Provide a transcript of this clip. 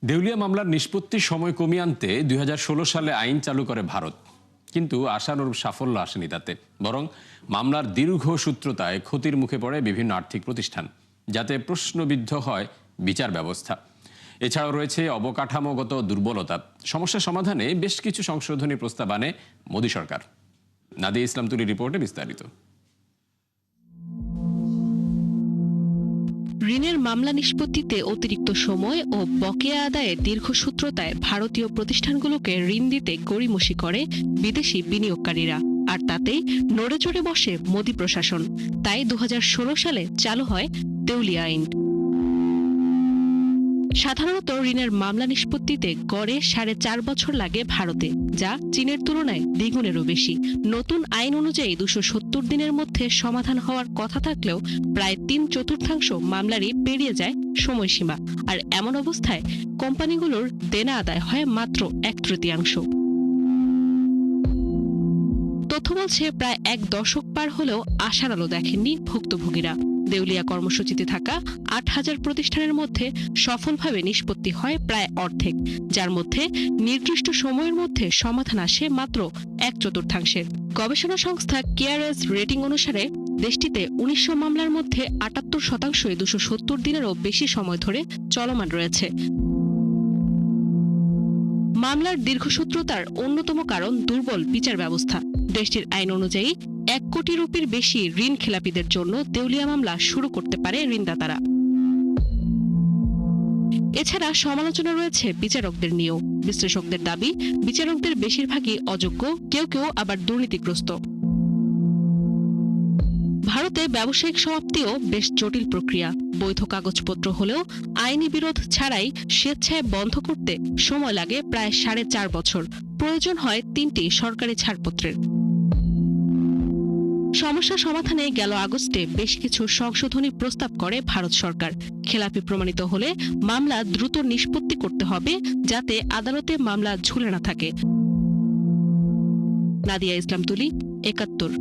দেউলিয়া মামলার নিষ্পত্তির সময় কমিয়ে আনতে 2016 সালে আইন চালু করে ভারত, কিন্তু আশানুরূপ সাফল্য আসেনি তাতে। বরং মামলার দীর্ঘ সূত্রতায় ক্ষতির মুখে পড়ে বিভিন্ন আর্থিক প্রতিষ্ঠান, যাতে প্রশ্নবিদ্ধ হয় বিচার ব্যবস্থা। এছাড়াও রয়েছে অবকাঠামোগত দুর্বলতা। সমস্যা সমাধানে বেশ কিছু সংশোধনী প্রস্তাব আনে মোদী সরকার। নাদিয়া ইসলাম তুলির রিপোর্টে বিস্তারিত। ঋণের মামলা নিষ্পত্তিতে অতিরিক্ত সময় ও বকেয়া আদায়ে দীর্ঘসূত্রতায় ভারতীয় প্রতিষ্ঠানগুলোকে ঋণ দিতে গড়িমসি করে বিদেশি বিনিয়োগকারীরা, আর তাতেই নড়েচড়ে বসে মোদী প্রশাসন। তাই 2016 সালে চালু হয় দেউলিয়া আইন। সাধারণত ঋণের মামলা নিষ্পত্তিতে গড়ে 4.5 বছর লাগে ভারতে, যা চীনের তুলনায় দ্বিগুণেরও বেশি। নতুন আইন অনুযায়ী 270 দিনের মধ্যে সমাধান হওয়ার কথা থাকলেও প্রায় 3/4 মামলারই পেরিয়ে যায় সময়সীমা। আর এমন অবস্থায় কোম্পানিগুলোর দেনা আদায় হয় মাত্র 1/3। তথ্য বলছে প্রায় 1 দশক পার হলেও আশার আলো দেখেননি ভুক্তভোগীরা। দেউলিয়া কর্মসূচিতে থাকা 8,000 প্রতিষ্ঠানের মধ্যে সফলভাবে নিষ্পত্তি হয় প্রায় অর্ধেক, যার মধ্যে নির্দিষ্ট সময়ের মধ্যে সমাধান আসে মাত্র 1/4। গবেষণা সংস্থা কেয়ারএস রেটিং অনুসারে দেশটিতে 1900 মামলার মধ্যে 78%ই 270 দিনেরও বেশি সময় ধরে চলমান রয়েছে। মামলার দীর্ঘসূত্রতার অন্যতম কারণ দুর্বল বিচার ব্যবস্থা। দেশটির আইন অনুযায়ী 1 কোটি রুপির বেশি ঋণ খেলাপিদের জন্য দেউলিয়া মামলা শুরু করতে পারে ঋণদাতারা। এছাড়া সমালোচনা রয়েছে বিচারকদের নিয়েও। বিশ্লেষকদের দাবি, বিচারকদের বেশিরভাগই অযোগ্য, কেউ কেউ আবার দুর্নীতিগ্রস্ত। ভারতে ব্যবসায়িক সমাপ্তিও বেশ জটিল প্রক্রিয়া। বৈধ কাগজপত্র হলেও আইনি বিরোধ ছাড়াই স্বেচ্ছায় বন্ধ করতে সময় লাগে প্রায় 4.5 বছর। প্রয়োজন হয় 3টি সরকারি ছাড়পত্রের। সমস্যা সমাধানে গেল আগস্টে বেশ কিছু সংশোধনী প্রস্তাব করে ভারত সরকার। খেলাপি প্রমাণিত হলে মামলা দ্রুত নিষ্পত্তি করতে হবে, যাতে আদালতে মামলা ঝুলে না থাকে। নাদিয়া ইসলাম তুলি, 71।